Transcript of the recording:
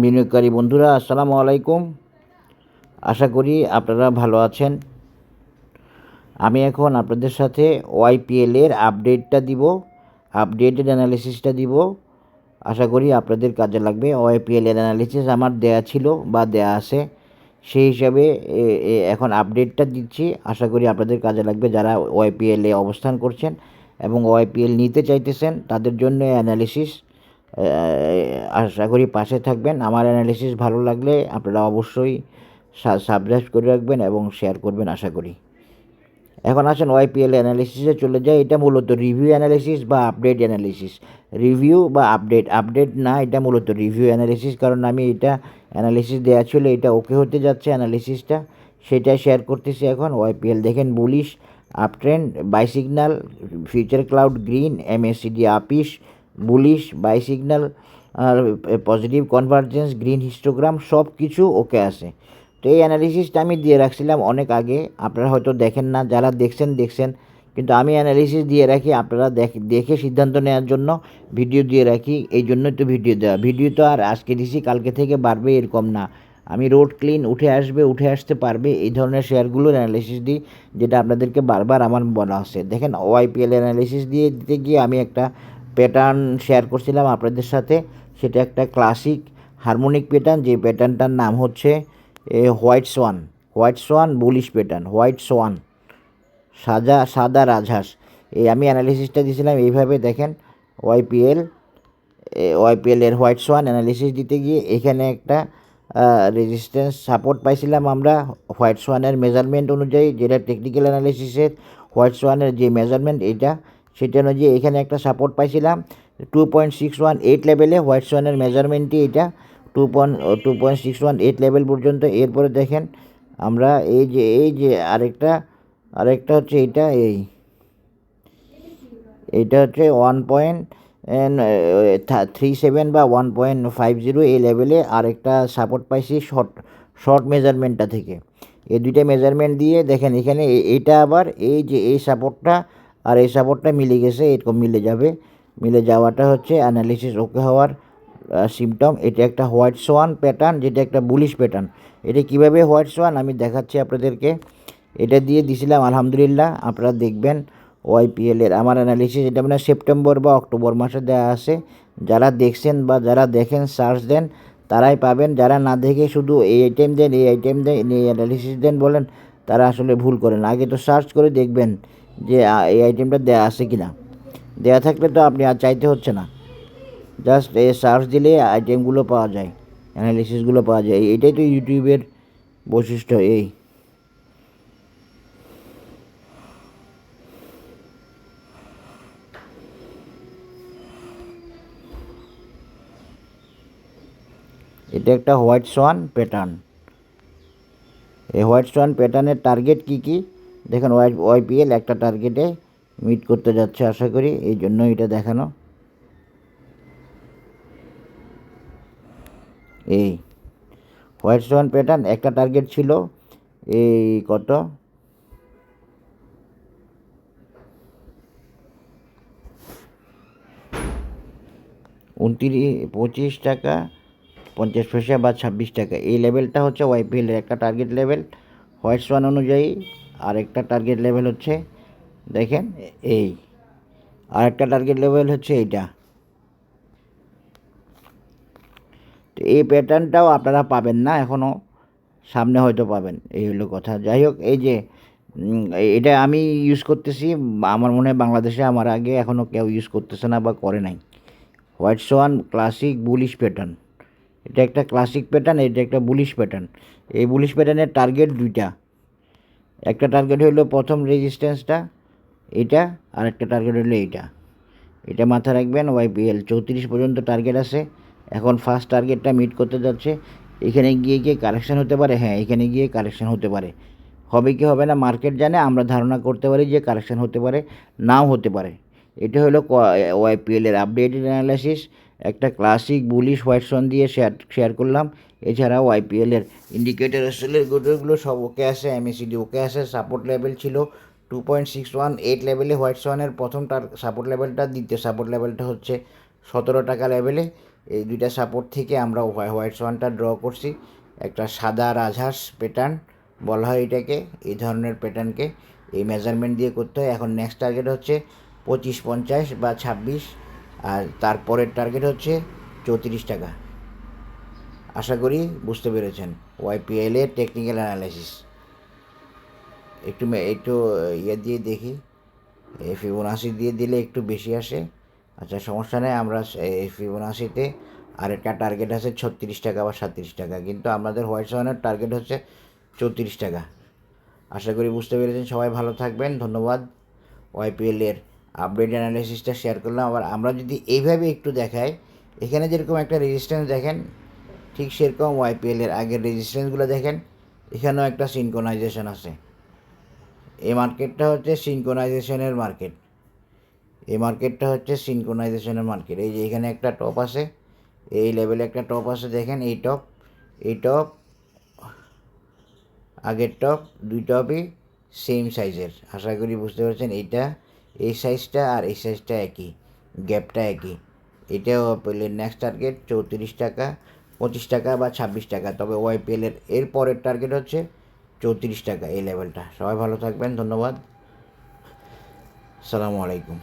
বিনিয়োগকারী বন্ধুরা, আসসালামু আলাইকুম। আশা করি আপনারা ভালো আছেন। আমি এখন আপনাদের সাথে ওয়াইপিএল এর আপডেটেড অ্যানালিসিসটা দিব। আশা করি আপনাদের কাজে লাগবে। ওয়াইপিএল এর অ্যানালিসিস আমার দেয়া ছিল বা দেয়া আছে, সেই হিসাবে এখন আপডেটটা দিচ্ছি। আশা করি আপনাদের কাজে লাগবে। যারা ওয়াইপিএল এ অবস্থান করছেন এবং ওয়াইপিএল নিতে চাইতেছেন তাদের জন্য অ্যানালিসিস। আশা করি পাশে থাকবেন। আমার অ্যানালিসিস ভালো লাগলে আপনারা অবশ্যই সাবস্ক্রাইব করে রাখবেন এবং শেয়ার করবেন আশা করি। এখন আসেন ওয়াইপিএল অ্যানালিসিসে চলে যায়। এটা মূলত রিভিউ অ্যানালিসিস বা আপডেট অ্যানালিসিস। রিভিউ বা আপডেট না, এটা মূলত রিভিউ অ্যানালিসিস। কারণ আমি এটা অ্যানালিসিস দেওয়া ছিল, এটা ওকে হতে যাচ্ছে অ্যানালিসিসটা, সেটা শেয়ার করতেছি এখন। ওয়াইপিএল দেখেন, bullish uptrend, buy signal, future cloud green, MACD আপিস, বুলিশ, বাই সিগন্যাল, আর পজিটিভ কনভার্জেন্স, গ্রিন হিস্টোগ্রাম, সব কিছু ওকে আছে। তো এই অ্যানালিসিসটা আমি দিয়ে রাখছিলাম অনেক আগে। আপনারা হয়তো দেখেন না, যারা দেখছেন, কিন্তু আমি অ্যানালিসিস দিয়ে রাখি। আপনারা দেখে সিদ্ধান্ত নেওয়ার জন্য ভিডিও দিয়ে রাখি, এই জন্যই তো ভিডিও দেওয়া। ভিডিও তো আর আজকে দিছি কালকে থেকে বাড়বে এরকম না। আমি রোড ক্লিন উঠে আসতে পারবে এই ধরনের শেয়ারগুলোর অ্যানালিসিস দিই, যেটা আপনাদেরকে বারবার আমার বলা আছে। দেখেন, ওয়াইপিএল অ্যানালিসিস দিতে গিয়ে আমি একটা প্যাটার্ন শেয়ার করছিলাম আপনাদের সাথে। সেটা একটা ক্লাসিক হারমোনিক প্যাটার্ন, যে প্যাটার্নটার নাম হচ্ছে white Schwann bullish pattern, white Schwann, সাদা রাজহাঁস। এই আমি অ্যানালিসিসটা দিয়েছিলাম এইভাবে। দেখেন, ওয়াইপিএল এর হোয়াইট সোয়ান অ্যানালিসিস দিতে গিয়ে এখানে একটা রেজিস্ট্যান্স সাপোর্ট পাইছিলাম আমরা হোয়াইট সোয়ানের মেজারমেন্ট অনুযায়ী, যেটা টেকনিক্যাল অ্যানালিসিসের হোয়াইট সোয়ানের যে মেজারমেন্ট সেটা অনুযায়ী এখানে একটা সাপোর্ট পাইছিলাম 2.618 লেভেলে। হোয়াইট সোয়ানের মেজারমেন্টটি এটা 2.618 লেভেল পর্যন্ত। এরপরে দেখেন আমরা এই যে আরেকটা হচ্ছে এইটা হচ্ছে 1.37 বা 1.50 এই লেভেলে আরেকটা সাপোর্ট পাইছি শর্ট মেজারমেন্টটা থেকে। এই দুইটা মেজারমেন্ট দিয়ে দেখেন এখানে এইটা আবার এই সাপোর্টটা আর এই সাপোর্টটা মিলে গেছে, এরকম মিলে যাওয়াটা হচ্ছে অ্যানালিসিস ওকে হওয়ার সিমটম। এটা একটা হোয়াইট সোয়ান প্যাটার্ন, যেটা একটা বুলিশ প্যাটার্ন। এটা কিভাবে হোয়াইট সোয়ান আমি দেখাচ্ছি আপনাদেরকে। এটা দিয়ে দিছিলাম আলহামদুলিল্লাহ। আপনারা দেখবেন ওয়াইপিএল এর আমার অ্যানালিসিস, এটা মানে সেপ্টেম্বর বা অক্টোবর মাসে দেওয়া আছে। যারা দেখছেন বা যারা দেখেন সার্চ দেন তারাই পাবেন। যারা না দেখে শুধু এই আইটেম দেন এই অ্যানালিসিস দেন বলেন, তারা আসলে ভুল করেন। আগে তো সার্চ করে দেখবেন যে এই আইটেমটা দেওয়া আছে কি না। দেওয়া থাকলে তো আপনি আর চাইতে হচ্ছে না, জাস্ট এই সার্চ দিলে আইটেমগুলো পাওয়া যায়, অ্যানালিসিসগুলো পাওয়া যায়। এটাই তো ইউটিউবের বৈশিষ্ট্য। এটা একটা হোয়াইট সোয়ান প্যাটার্ন। এই হোয়াইট সোয়ান প্যাটার্নের টার্গেট কী দেখেন। ওয়াইপিএল একটা টার্গেটে মিট করতে যাচ্ছে আশা করি, এই জন্য এটা দেখানো। এই হোয়াইট সোয়ান প্যাটার্ন একটা টার্গেট ছিল এই কত 25 টাকা 50 পয়সা বা 26 টাকা। এই লেভেলটা হচ্ছে ওয়াইপিএলের একটা টার্গেট লেভেল হোয়াইট সোয়ান অনুযায়ী। আর একটা টার্গেট লেভেল হচ্ছে দেখেন আর একটা টার্গেট লেভেল হচ্ছে এইটা। তো এই প্যাটার্নটাও আপনারা পাবেন না এখনও, সামনে হয়তো পাবেন, এই হলো কথা। যাই হোক, এই যে এটা আমি ইউজ করতেছি, আমার মনে হয় বাংলাদেশে আমার আগে এখনও কেউ ইউজ করতেছে না বা করে নাই। White Schwann classic bullish pattern, এটা একটা ক্লাসিক প্যাটার্ন, এটা একটা বুলিশ প্যাটার্ন। এই বুলিশ প্যাটার্নের টার্গেট দুইটা। একটা টার্গেট হলো প্রথম রেজিস্ট্যান্সটা এইটা, আর একটা টার্গেট হলো এটা মাথায় রাখবেন। ওয়াইপিএল 34 পর্যন্ত টার্গেট আছে। এখন ফার্স্ট টার্গেটটা মিট করতে যাচ্ছে। এখানে গিয়ে কারেকশান হতে পারে, হ্যাঁ এখানে গিয়ে কারেকশান হতে পারে। হবে কি হবে না মার্কেট জানে, আমরা ধারণা করতে পারি যে কারেকশান হতে পারে, নাও হতে পারে। এটা হলো ওয়াইপিএলের আপডেটেড অ্যানালাইসিস। একটা ক্লাসিক বুলিশ হোয়াইট সোয়ান দিয়ে শেয়ার করলাম। এছাড়া ওয়াইপিএলের ইন্ডিকেটার গুলো সব ওকে আছে, এমএসিডি ওকে আছে। সাপোর্ট লেভেল ছিল 2.618 লেভেলে হোয়াইট সোয়ানের প্রথম সাপোর্ট লেভেলটা, দ্বিতীয় সাপোর্ট লেভেলটা হচ্ছে 17 টাকা লেভেলে। এই দুইটা সাপোর্ট থেকে আমরা হোয়াইট সোয়ানটা ড্র করছি। একটা সাদা রাজহাঁস প্যাটার্ন বলা হয় এটাকে, এই ধরনের প্যাটার্নকে এই মেজারমেন্ট দিয়ে করতে হয়। এখন নেক্সট টার্গেট হচ্ছে 25, 50 বা 26, আর তারপরের টার্গেট হচ্ছে 34 টাকা। আশা করি বুঝতে পেরেছেন ওয়াইপিএল এর টেকনিক্যাল অ্যানালাইসিস। একটু ইয়ে দিয়ে দেখি, ফিবোনাসি দিয়ে দিলে একটু বেশি আসে। আচ্ছা, সমস্যা নেই, আমরা এই ফিবোনাসিতে আরেকটা টার্গেট আছে 36 টাকা বা 37 টাকা, কিন্তু আমাদের হোয়াইট সোয়ানের টার্গেট হচ্ছে 34 টাকা। আশা করি বুঝতে পেরেছেন। সবাই ভালো থাকবেন, ধন্যবাদ। ওয়াইপিএল এর আপডেট অ্যানালাইসিসটা শেয়ার করলাম। আবার আমরা যদি এইভাবে একটু দেখাই, এখানে যেরকম একটা রেজিস্ট্যান্স দেখেন, ঠিক সেরকম ওয়াইপিএল এর আগের রেজিস্ট্যান্সগুলো দেখেন, এখানেও একটা সিনক্রোনাইজেশন আছে। এই মার্কেটটা হচ্ছে সিনক্রোনাইজেশনের মার্কেট। এই মার্কেটটা হচ্ছে সিনক্রোনাইজেশনের মার্কেট। এই যে এখানে একটা টপ আছে, এই লেভেলে একটা টপ আছে, দেখেন এই টপ, এই টপ, আগের টপ, দুই টপই সেম সাইজের। আশা করি বুঝতে পারছেন। এইটা, এই সাইজটা আর এই সাইজটা একই, গ্যাপটা একই। এটাও ওয়াইপিএলের নেক্সট টার্গেট 34 টাকা, 25 টাকা বা 26 টাকা। তবে ওয়াইপিএলের এর পরের টার্গেট হচ্ছে 34 টাকা, এই লেভেলটা। সবাই ভালো থাকবেন, ধন্যবাদ, আসসালামু আলাইকুম।